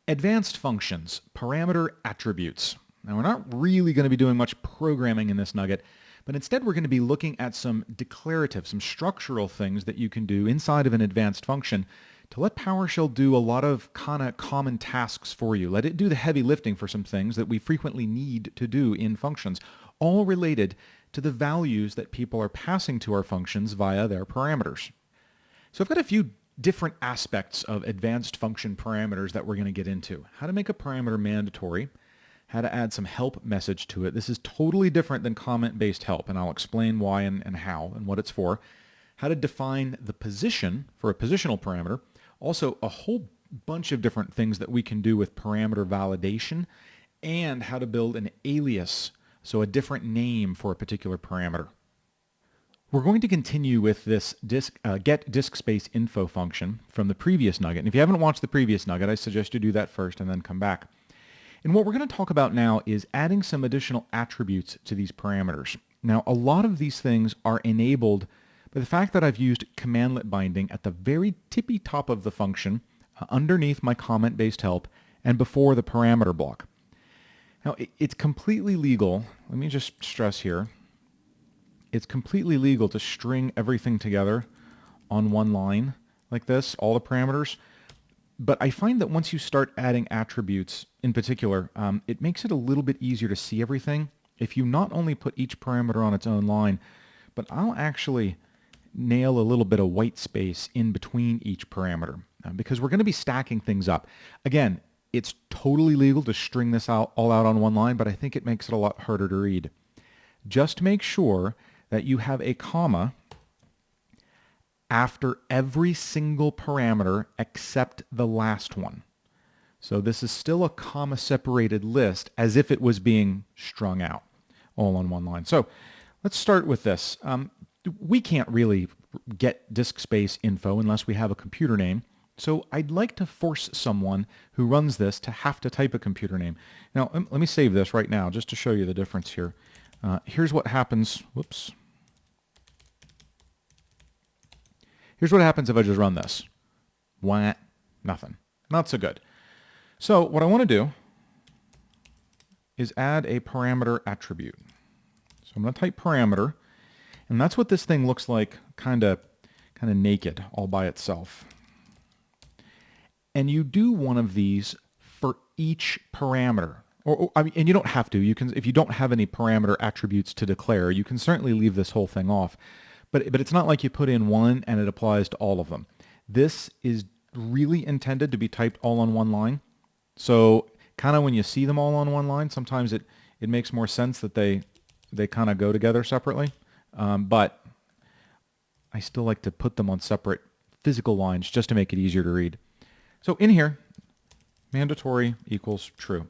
Advanced functions, parameter attributes. Now, we're not really going to be doing much programming in this nugget, but instead we're going to be looking at some declarative, some structural things that you can do inside of an advanced function to let PowerShell do a lot of kind of common tasks for you. Let it do the heavy lifting for some things that we frequently need to do in functions, all related to the values that people are passing to our functions via their parameters. So I've got a few different aspects of advanced function parameters that we're going to get into. How to make a parameter mandatory, how to add some help message to it. This is totally different than comment-based help, and I'll explain why and how and what it's for. How to define the position for a positional parameter. Also, a whole bunch of different things that we can do with parameter validation, and how to build an alias, so a different name for a particular parameter. We're going to continue with this get disk space info function from the previous nugget. And if you haven't watched the previous nugget, I suggest you do that first and then come back. And what we're going to talk about now is adding some additional attributes to these parameters. Now, a lot of these things are enabled by the fact that I've used commandlet binding at the very tippy top of the function, underneath my comment-based help, and before the parameter block. Now, it's completely legal. Let me just stress here. It's completely legal to string everything together on one line like this, all the parameters. But I find that once you start adding attributes in particular, it makes it a little bit easier to see everything if you not only put each parameter on its own line, but I'll actually nail a little bit of white space in between each parameter because we're going to be stacking things up. Again, it's totally legal to string this all out on one line, but I think it makes it a lot harder to read. Just make sure that you have a comma after every single parameter except the last one. So this is still a comma-separated list as if it was being strung out all on one line. So let's start with this. We can't really get disk space info unless we have a computer name. So I'd like to force someone who runs this to have to type a computer name. Now, let me save this right now just to show you the difference here. Here's what happens. Whoops. Here's what happens if I just run this. Wah, nothing. Not so good. So what I want to do is add a parameter attribute. So I'm going to type parameter, and that's what this thing looks like, kind of naked, all by itself. And you do one of these for each parameter. And you don't have to. You can, if you don't have any parameter attributes to declare, you can certainly leave this whole thing off. But it's not like you put in one and it applies to all of them. This is really intended to be typed all on one line. So kind of when you see them all on one line, sometimes it makes more sense that they kind of go together separately. But I still like to put them on separate physical lines just to make it easier to read. So in here, mandatory equals true.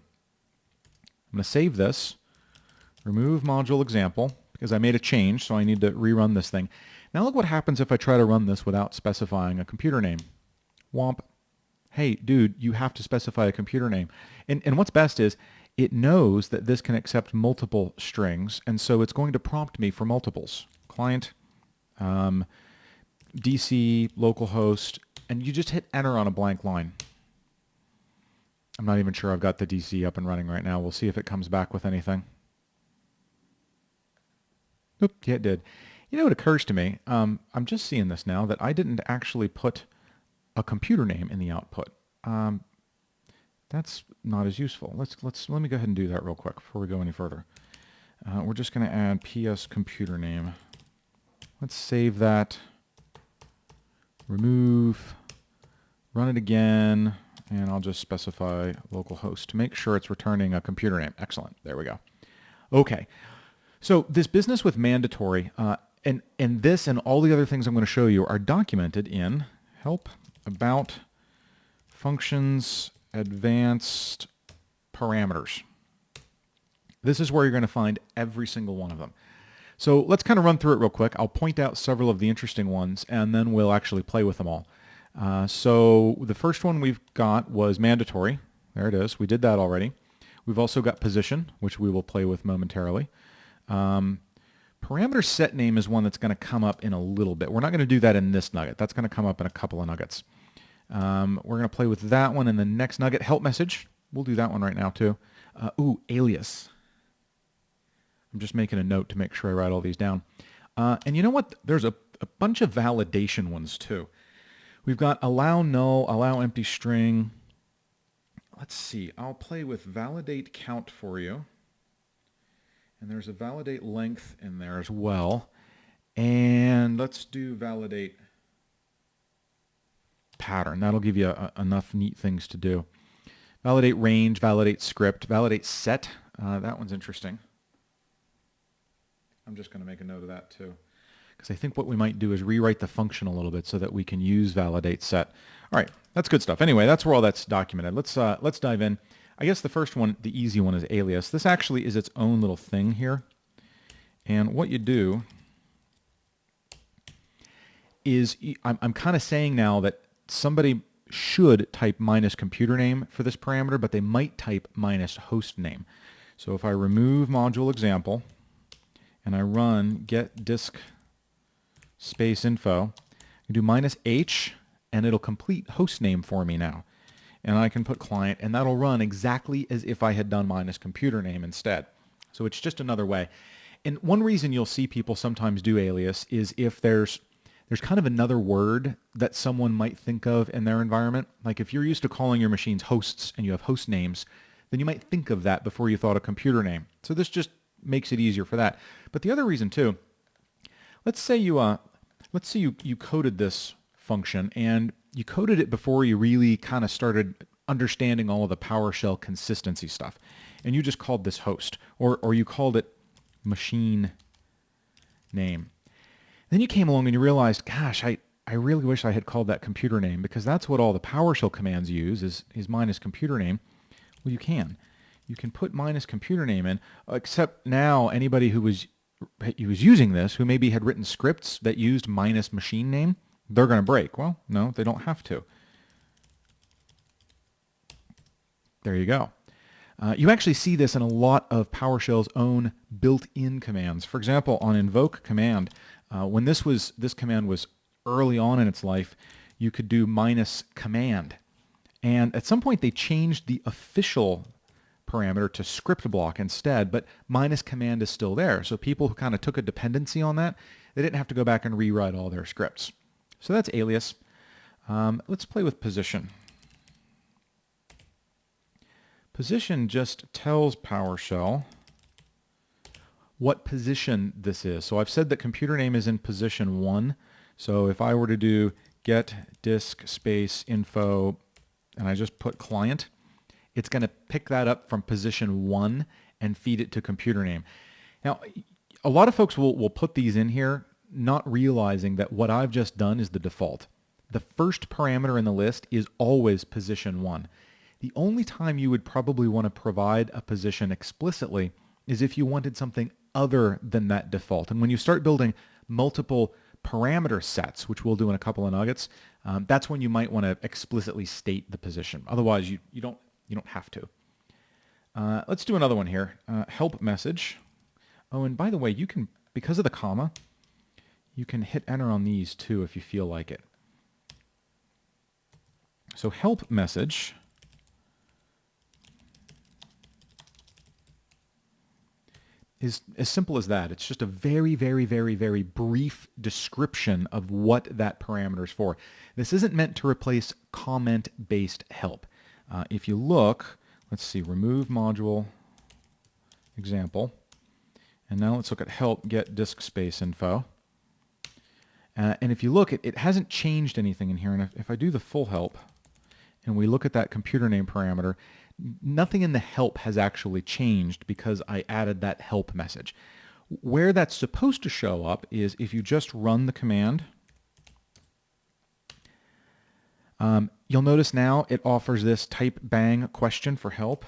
I'm going to save this, remove module example, because I made a change, so I need to rerun this thing. Now look what happens if I try to run this without specifying a computer name. Womp. Hey, dude, you have to specify a computer name. And what's best is it knows that this can accept multiple strings, and so it's going to prompt me for multiples. Client, DC, localhost, and you just hit enter on a blank line. I'm not even sure I've got the DC up and running right now. We'll see if it comes back with anything. Oop, yeah, it did. You know, it occurs to me, I'm just seeing this now, that I didn't actually put a computer name in the output. That's not as useful. Let me go ahead and do that real quick before we go any further. We're just going to add PS computer name. Let's save that. Remove. Run it again. And I'll just specify localhost to make sure it's returning a computer name. Excellent. There we go. Okay. So this business with mandatory, and this and all the other things I'm going to show you are documented in help about functions advanced parameters. This is where you're going to find every single one of them. So let's kind of run through it real quick. I'll point out several of the interesting ones, and then we'll actually play with them all. So the first one we've got was mandatory. There it is. We did that already. We've also got position, which we will play with momentarily. Parameter set name is one that's going to come up in a little bit. We're not going to do that in this nugget. That's going to come up in a couple of nuggets. We're going to play with that one in the next nugget. Help message. We'll do that one right now too. Alias. I'm just making a note to make sure I write all these down. And you know what? There's a bunch of validation ones too. We've got allow null, allow empty string. Let's see. I'll play with validate count for you. And there's a validate length in there as well. And let's do validate pattern. That'll give you enough neat things to do. Validate range, validate script, validate set. That one's interesting. I'm just going to make a note of that too, because I think what we might do is rewrite the function a little bit so that we can use validate set. All right, that's good stuff. Anyway, that's where all that's documented. Let's dive in. I guess the first one, the easy one, is alias. This actually is its own little thing here. And what you do is, I'm kind of saying now that somebody should type minus computer name for this parameter, but they might type minus host name. So if I remove module example and I run get disk space info, I do minus h and it'll complete host name for me now. And I can put client and that'll run exactly as if I had done minus computer name instead. So it's just another way. And one reason you'll see people sometimes do alias is if there's kind of another word that someone might think of in their environment. Like if you're used to calling your machines hosts and you have host names, then you might think of that before you thought of computer name. So this just makes it easier for that. But the other reason too, let's say you coded this function and you coded it before you really kind of started understanding all of the PowerShell consistency stuff. And you just called this host, or you called it machine name. Then you came along and you realized, gosh, I really wish I had called that computer name, because that's what all the PowerShell commands use is minus computer name. Well, you can. You can put minus computer name in, except now anybody who was using this, who maybe had written scripts that used minus machine name, they're going to break. Well, no, they don't have to. There you go. You actually see this in a lot of PowerShell's own built-in commands. For example, on invoke command, when this command was early on in its life, you could do minus command. And at some point they changed the official parameter to script block instead, but minus command is still there. So people who kind of took a dependency on that, they didn't have to go back and rewrite all their scripts. So that's alias. Let's play with position. Position just tells PowerShell what position this is. So I've said that computer name is in position 1. So if I were to do get disk space info and I just put client, it's going to pick that up from position 1 and feed it to computer name. Now, a lot of folks will put these in here not realizing that what I've just done is the default. The first parameter in the list is always position 1. The only time you would probably want to provide a position explicitly is if you wanted something other than that default. And when you start building multiple parameter sets, which we'll do in a couple of nuggets, that's when you might want to explicitly state the position. Otherwise, you don't have to. Let's do another one here. Help message. Oh, and by the way, you can, because of the comma, you can hit enter on these too if you feel like it. So help message is as simple as that. It's just a very, very, very, very brief description of what that parameter is for. This isn't meant to replace comment-based help. If you look, let's see, remove module example, and now let's look at help get disk space info. And if you look, it hasn't changed anything in here. And if I do the full help, and we look at that computer name parameter, nothing in the help has actually changed because I added that help message. Where that's supposed to show up is if you just run the command. You'll notice now it offers this type bang question for help.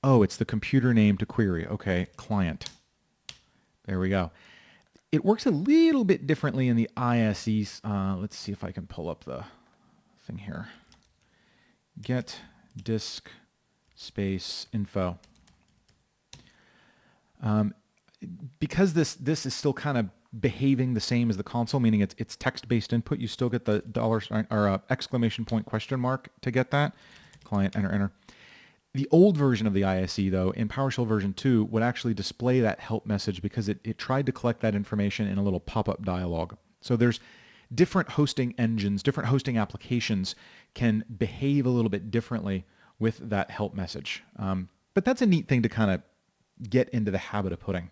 Oh, it's the computer name to query. Okay, client. There we go. It works a little bit differently in the ISE. Let's see if I can pull up the thing here. Get disk space info. Because this is still kind of behaving the same as the console, meaning it's text-based input. You still get the dollar sign or exclamation point question mark to get that. Client, enter, enter. The old version of the ISE, though, in PowerShell version 2, would actually display that help message because it tried to collect that information in a little pop-up dialog. So there's different hosting engines, different hosting applications can behave a little bit differently with that help message. But that's a neat thing to kind of get into the habit of putting.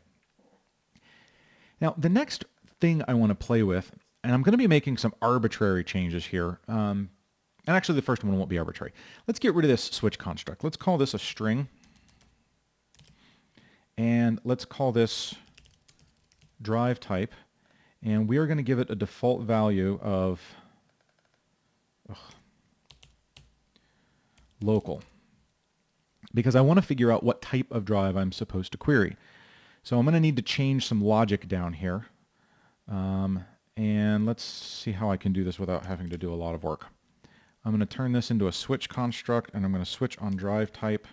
Now, the next thing I want to play with, and I'm going to be making some arbitrary changes here, and actually the first one won't be arbitrary. Let's get rid of this switch construct. Let's call this a string, and let's call this drive type, and we are going to give it a default value of local, because I want to figure out what type of drive I'm supposed to query. So I'm going to need to change some logic down here. And let's see how I can do this without having to do a lot of work. I'm going to turn this into a switch construct, and I'm going to switch on drive type.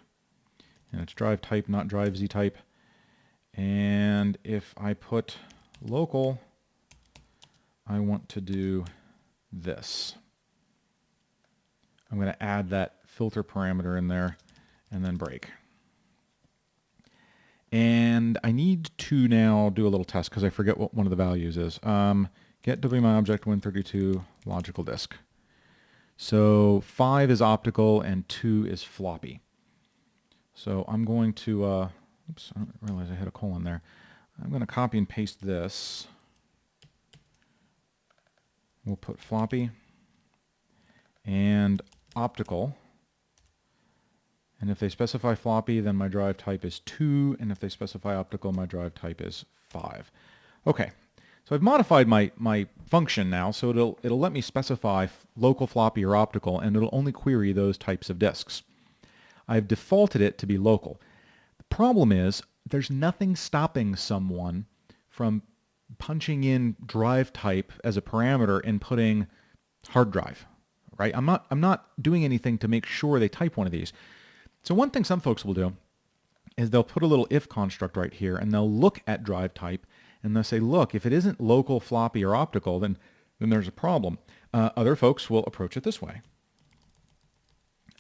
And it's drive type, not drive Z type. And if I put local, I want to do this. I'm going to add that filter parameter in there and then break. And I need to now do a little test because I forget what one of the values is. Get WMyObject Win32 logical disk. So 5 is optical and 2 is floppy. So I'm going to, oops, I don't realize I had a colon there. I'm going to copy and paste this. We'll put floppy and optical. And if they specify floppy, then my drive type is 2, and if they specify optical, my drive type is 5. Okay, so I've modified my function now, so it'll let me specify local, floppy, or optical, and it'll only query those types of disks. I've defaulted it to be local. The problem is there's nothing stopping someone from punching in drive type as a parameter and putting hard drive, right? I'm not doing anything to make sure they type one of these. So one thing some folks will do is they'll put a little if construct right here, and they'll look at drive type, and they'll say, look, if it isn't local, floppy, or optical, then there's a problem. Other folks will approach it this way.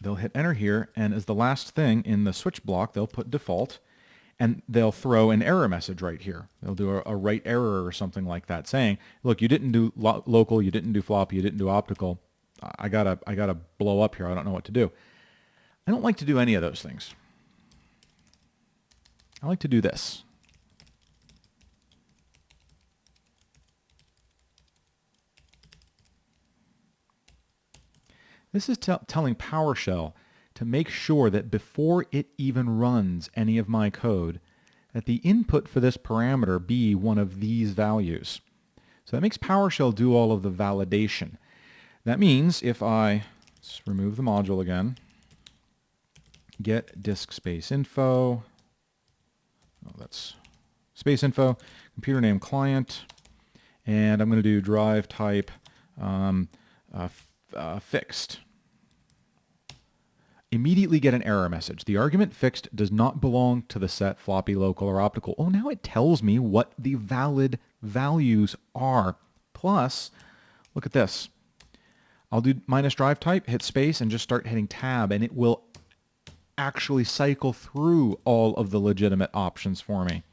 They'll hit enter here, and as the last thing in the switch block, they'll put default, and they'll throw an error message right here. They'll do a write error or something like that, saying, look, you didn't do local, you didn't do floppy, you didn't do optical. I gotta blow up here. I don't know what to do. I don't like to do any of those things. I like to do this. This is telling PowerShell to make sure that before it even runs any of my code, that the input for this parameter be one of these values. So that makes PowerShell do all of the validation. That means if let's remove the module again, get disk space info, that's space info, computer name client, and I'm going to do drive type fixed. Immediately get an error message. The argument fixed does not belong to the set floppy, local, or optical. Oh, now it tells me what the valid values are. Plus, look at this. I'll do minus drive type, hit space, and just start hitting tab, and it will actually cycle through all of the legitimate options for me.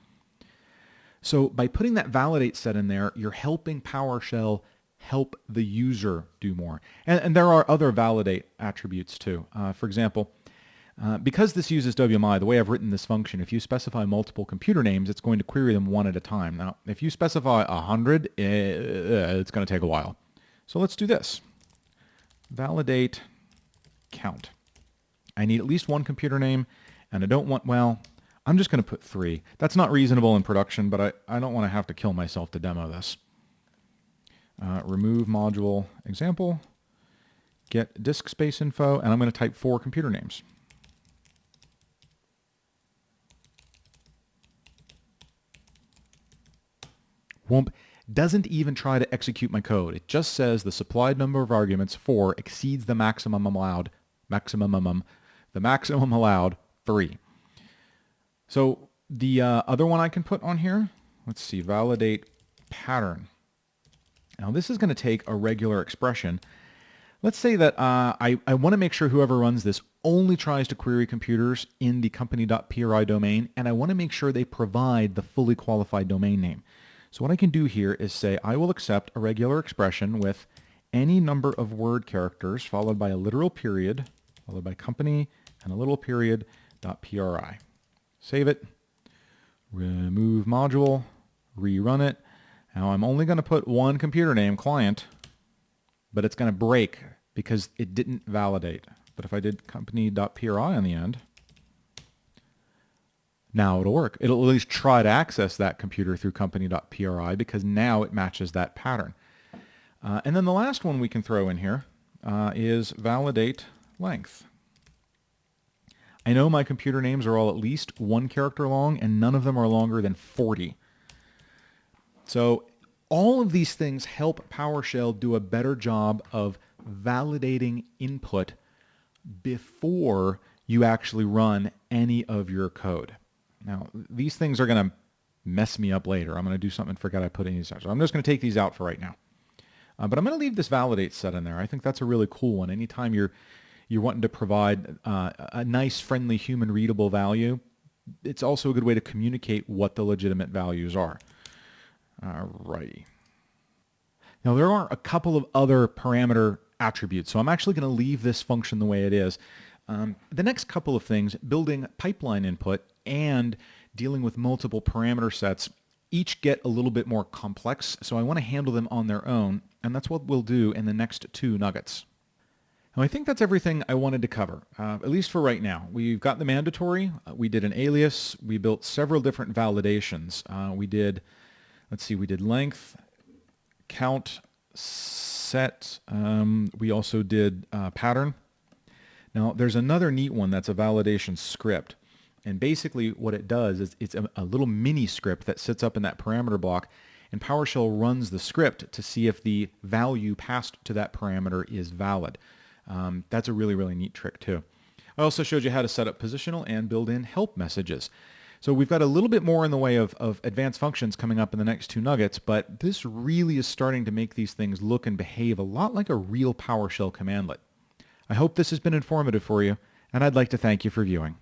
So by putting that validate set in there, you're helping PowerShell help the user do more. And there are other validate attributes too. For example, because this uses WMI, the way I've written this function, if you specify multiple computer names, it's going to query them one at a time. Now, if you specify 100, it's going to take a while. So let's do this. Validate count. I need at least one computer name, and I don't want, well, I'm just going to put 3. That's not reasonable in production, but I don't want to have to kill myself to demo this. Remove module example, get disk space info, and I'm going to type 4 computer names. Whoomp. Doesn't even try to execute my code. It just says the supplied number of arguments 4 exceeds the maximum allowed, the maximum allowed 3. So the other one I can put on here, let's see, validate pattern. Now this is going to take a regular expression. Let's say that I want to make sure whoever runs this only tries to query computers in the company.pri domain, and I want to make sure they provide the fully qualified domain name. So what I can do here is say I will accept a regular expression with any number of word characters followed by a literal period, followed by company and a little period .pri. Save it, remove module, rerun it. Now I'm only going to put one computer name, client, but it's going to break because it didn't validate. But if I did company.pri on the end, now it'll work. It'll at least try to access that computer through company.pri because now it matches that pattern. And then the last one we can throw in here is validate length. I know my computer names are all at least 1 character long, and none of them are longer than 40. So all of these things help PowerShell do a better job of validating input before you actually run any of your code. Now, these things are going to mess me up later. I'm going to do something and forget I put any of these out. So I'm just going to take these out for right now. But I'm going to leave this validate set in there. I think that's a really cool one. Anytime you're wanting to provide a nice, friendly, human readable value, it's also a good way to communicate what the legitimate values are. Alrighty. Now there are a couple of other parameter attributes, so I'm actually going to leave this function the way it is. The next couple of things, building pipeline input and dealing with multiple parameter sets, each get a little bit more complex, so I want to handle them on their own, and that's what we'll do in the next 2 nuggets. Now I think that's everything I wanted to cover, at least for right now. We've got the mandatory, we did an alias, we built several different validations. We did length, count, set, we also did pattern. Now there's another neat one that's a validation script. And basically what it does is it's a little mini script that sits up in that parameter block, and PowerShell runs the script to see if the value passed to that parameter is valid. That's a really, really neat trick too. I also showed you how to set up positional and build in help messages. So we've got a little bit more in the way of advanced functions coming up in the next 2 nuggets, but this really is starting to make these things look and behave a lot like a real PowerShell commandlet. I hope this has been informative for you, and I'd like to thank you for viewing.